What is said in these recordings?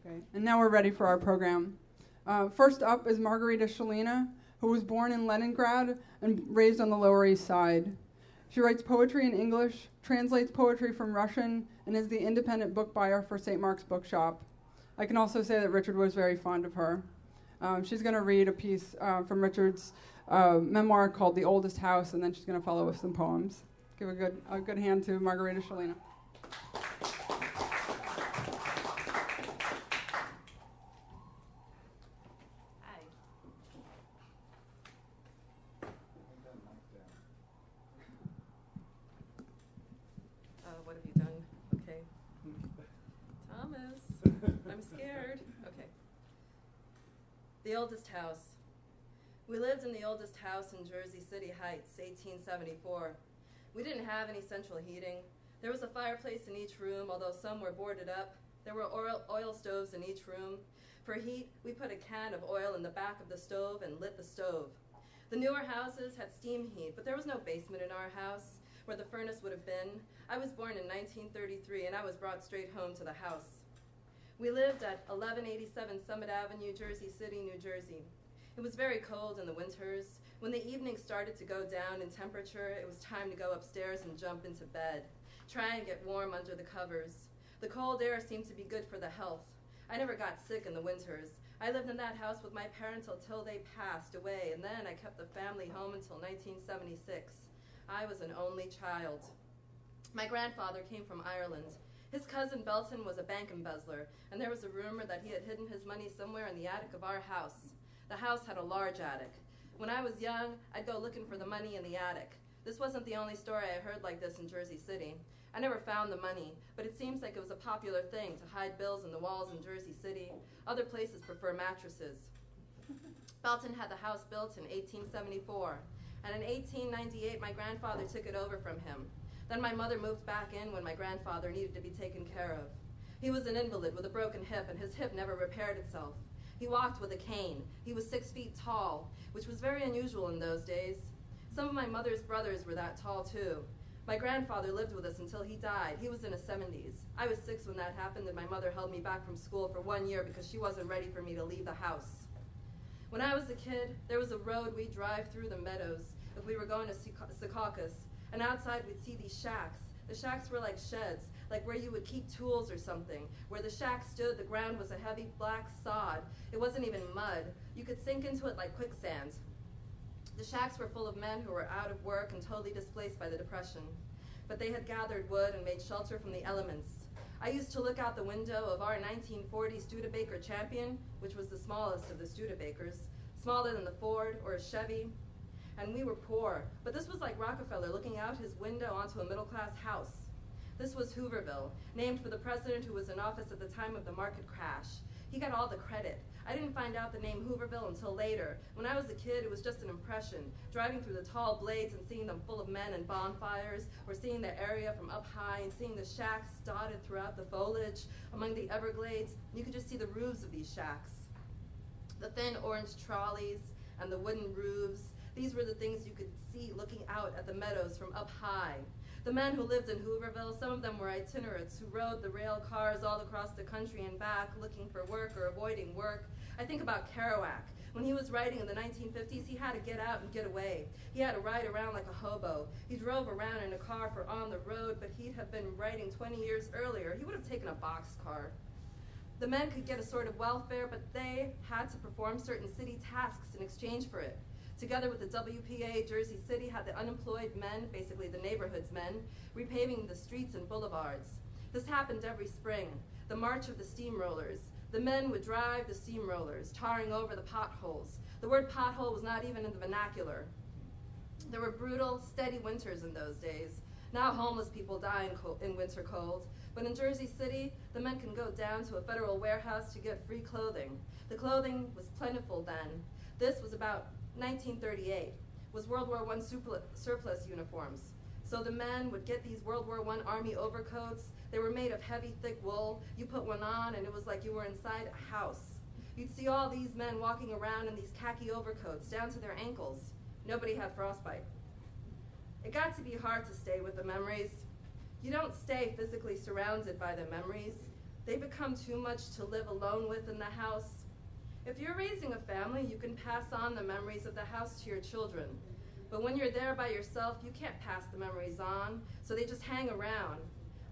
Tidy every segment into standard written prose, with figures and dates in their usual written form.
Okay, and now we're ready for our program. First up is Margarita Shalina, who was born in Leningrad and raised on the Lower East Side. She writes poetry in English, translates poetry from Russian, and is the independent book buyer for St. Mark's Bookshop. I can also say that Richard was very fond of her. She's going to read a piece from Richard's memoir called The Oldest House, and then she's going to follow with some poems. Give a good hand to Margarita Shalina. What have you done? Okay. Thomas, I'm scared. Okay. The Oldest House. We lived in the oldest house in Jersey City Heights, 1874. We didn't have any central heating. There was a fireplace in each room, although some were boarded up. There were oil stoves in each room. For heat, we put a can of oil in the back of the stove and lit the stove. The newer houses had steam heat, but there was no basement in our house where the furnace would have been. I was born in 1933, and I was brought straight home to the house. We lived at 1187 Summit Avenue, Jersey City, New Jersey. It was very cold in the winters. When the evening started to go down in temperature, it was time to go upstairs and jump into bed, try and get warm under the covers. The cold air seemed to be good for the health. I never got sick in the winters. I lived in that house with my parents until they passed away, and then I kept the family home until 1976. I was an only child. My grandfather came from Ireland. His cousin Belton was a bank embezzler, and there was a rumor that he had hidden his money somewhere in the attic of our house. The house had a large attic. When I was young, I'd go looking for the money in the attic. This wasn't the only story I heard like this in Jersey City. I never found the money, but it seems like it was a popular thing to hide bills in the walls in Jersey City. Other places prefer mattresses. Belton had the house built in 1874, and in 1898, my grandfather took it over from him. Then my mother moved back in when my grandfather needed to be taken care of. He was an invalid with a broken hip, and his hip never repaired itself. He walked with a cane. He was 6 feet tall, which was very unusual in those days. Some of my mother's brothers were that tall, too. My grandfather lived with us until he died. He was in his 70s. I was 6 when that happened, and my mother held me back from school for 1 year because she wasn't ready for me to leave the house. When I was a kid, there was a road we'd drive through the Meadows if we were going to Secaucus, and outside we'd see these shacks. The shacks were like sheds, like where you would keep tools or something. Where the shack stood, the ground was a heavy black sod. It wasn't even mud. You could sink into it like quicksand. The shacks were full of men who were out of work and totally displaced by the Depression. But they had gathered wood and made shelter from the elements. I used to look out the window of our 1940 Studebaker Champion, which was the smallest of the Studebakers, smaller than the Ford or a Chevy. And we were poor, but this was like Rockefeller looking out his window onto a middle-class house. This was Hooverville, named for the president who was in office at the time of the market crash. He got all the credit. I didn't find out the name Hooverville until later. When I was a kid, it was just an impression, driving through the tall blades and seeing them full of men and bonfires, or seeing the area from up high and seeing the shacks dotted throughout the foliage among the Everglades. You could just see the roofs of these shacks. The thin orange trolleys and the wooden roofs, these were the things you could see looking out at the Meadows from up high. The men who lived in Hooverville, some of them were itinerants who rode the rail cars all across the country and back looking for work or avoiding work. I think about Kerouac. When he was writing in the 1950s, he had to get out and get away. He had to ride around like a hobo. He drove around in a car for on the road, but he'd have been writing 20 years earlier. He would have taken a boxcar. The men could get a sort of welfare, but they had to perform certain city tasks in exchange for it. Together with the WPA, Jersey City had the unemployed men, basically the neighborhood's men, repaving the streets and boulevards. This happened every spring, the march of the steamrollers. The men would drive the steamrollers, tarring over the potholes. The word pothole was not even in the vernacular. There were brutal, steady winters in those days. Now homeless people die in winter cold. But in Jersey City, the men can go down to a federal warehouse to get free clothing. The clothing was plentiful then. This was about 1938, was World War I surplus uniforms. So the men would get these World War I Army overcoats. They were made of heavy, thick wool. You put one on and it was like you were inside a house. You'd see all these men walking around in these khaki overcoats down to their ankles. Nobody had frostbite. It got to be hard to stay with the memories. You don't stay physically surrounded by the memories. They become too much to live alone with in the house. If you're raising a family, you can pass on the memories of the house to your children. But when you're there by yourself, you can't pass the memories on, so they just hang around.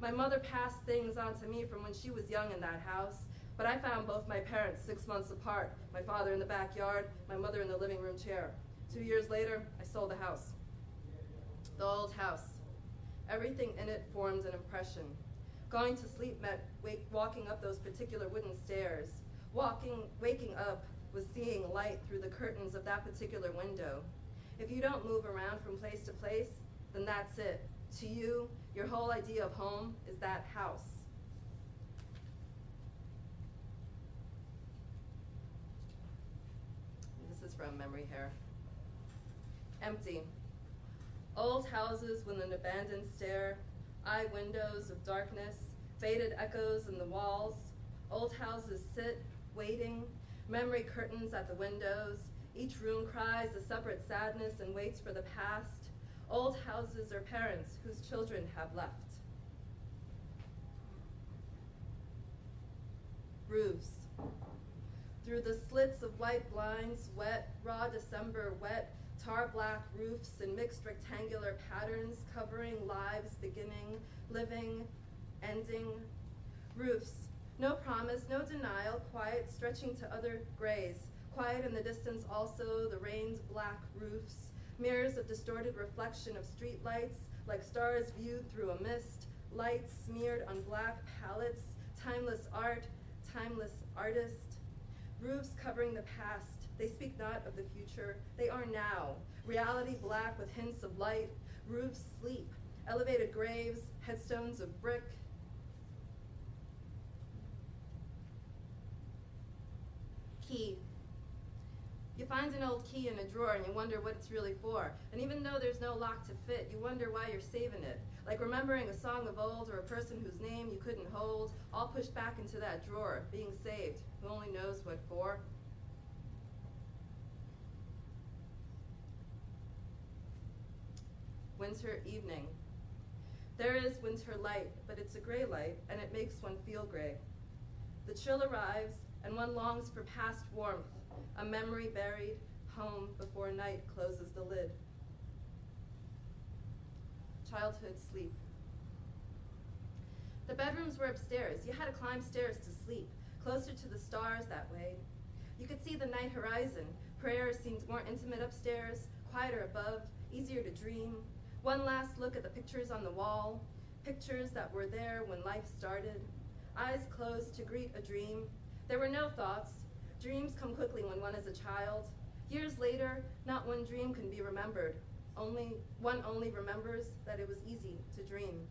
My mother passed things on to me from when she was young in that house, but I found both my parents 6 months apart, my father in the backyard, my mother in the living room chair. 2 years later, I sold the house. The old house. Everything in it formed an impression. Going to sleep meant walking up those particular wooden stairs. Waking up was seeing light through the curtains of that particular window. If you don't move around from place to place, then that's it. To you, your whole idea of home is that house. This is from Memory Hair. Empty. Old houses with an abandoned stair, eye windows of darkness, faded echoes in the walls. Old houses sit, waiting, memory curtains at the windows. Each room cries a separate sadness and waits for the past. Old houses are parents whose children have left. Roofs. Through the slits of white blinds, wet, raw December wet, tar-black roofs in mixed rectangular patterns covering lives beginning, living, ending. Roofs. No promise, no denial, quiet stretching to other grays. Quiet in the distance also, the rained black roofs, mirrors of distorted reflection of street lights, like stars viewed through a mist, lights smeared on black palettes, timeless art, timeless artist. Roofs covering the past, they speak not of the future, they are now. Reality black with hints of light, roofs sleep, elevated graves, headstones of brick. Key. You find an old key in a drawer and you wonder what it's really for. And even though there's no lock to fit, you wonder why you're saving it. Like remembering a song of old or a person whose name you couldn't hold, all pushed back into that drawer, being saved. Who only knows what for? Winter evening. There is winter light, but it's a gray light, and it makes one feel gray. The chill arrives, and one longs for past warmth, a memory buried, home before night closes the lid. Childhood sleep. The bedrooms were upstairs. You had to climb stairs to sleep, closer to the stars that way. You could see the night horizon. Prayer seemed more intimate upstairs, quieter above, easier to dream. One last look at the pictures on the wall, pictures that were there when life started. Eyes closed to greet a dream. There were no thoughts. Dreams come quickly when one is a child. Years later, not one dream can be remembered. One only remembers that it was easy to dream.